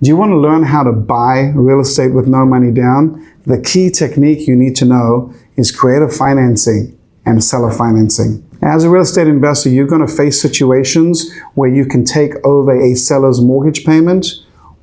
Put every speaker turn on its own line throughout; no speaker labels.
Do you want to learn how to buy real estate with no money down? The key technique you need to know is creative financing and seller financing. As a real estate investor, you're going to face situations where you can take over a seller's mortgage payment,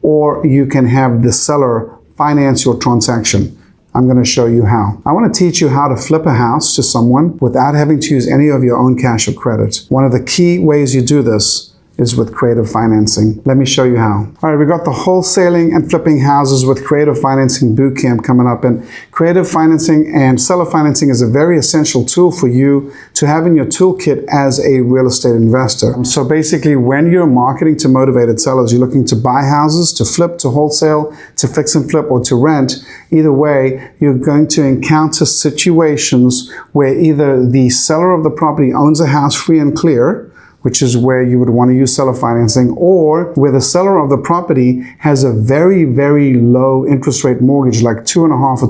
or you can have the seller finance your transaction. I'm going to show you how. I want to teach you how to flip a house to someone without having to use any of your own cash or credit. One of the key ways you do this is with creative financing. Let me show you how. All right, we got the wholesaling and flipping houses with creative financing bootcamp coming up, and creative financing and seller financing is a very essential tool for you to have in your toolkit as a real estate investor. So basically, when you're marketing to motivated sellers, you're looking to buy houses, to flip, to wholesale, to fix and flip, or to rent. Either way, you're going to encounter situations where either the seller of the property owns a house free and clear, which is where you would want to use seller financing, or where the seller of the property has a very, very low interest rate mortgage, like 2.5% or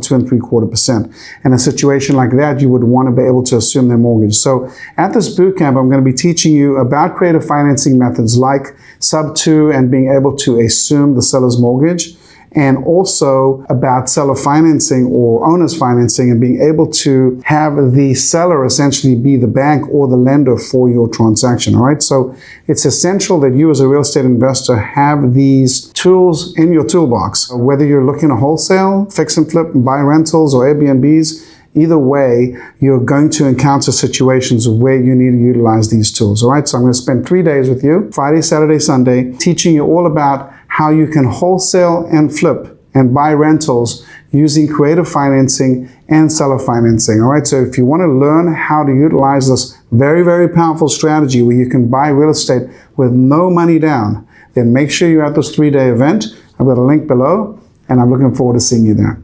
2.75%. In a situation like that, you would want to be able to assume their mortgage. So at this bootcamp, I'm going to be teaching you about creative financing methods like sub 2 and being able to assume the seller's mortgage, and also about seller financing or owner's financing and being able to have the seller essentially be the bank or the lender for your transaction, all right? So it's essential that you as a real estate investor have these tools in your toolbox. Whether you're looking to wholesale, fix and flip, buy rentals or Airbnbs, either way, you're going to encounter situations where you need to utilize these tools, all right? So I'm going to spend 3 days with you, Friday, Saturday, Sunday, teaching you all about how you can wholesale and flip and buy rentals using creative financing and seller financing, all right? So if you want to learn how to utilize this very, very powerful strategy where you can buy real estate with no money down, then make sure you're at this 3-day event. I've got a link below, and I'm looking forward to seeing you there.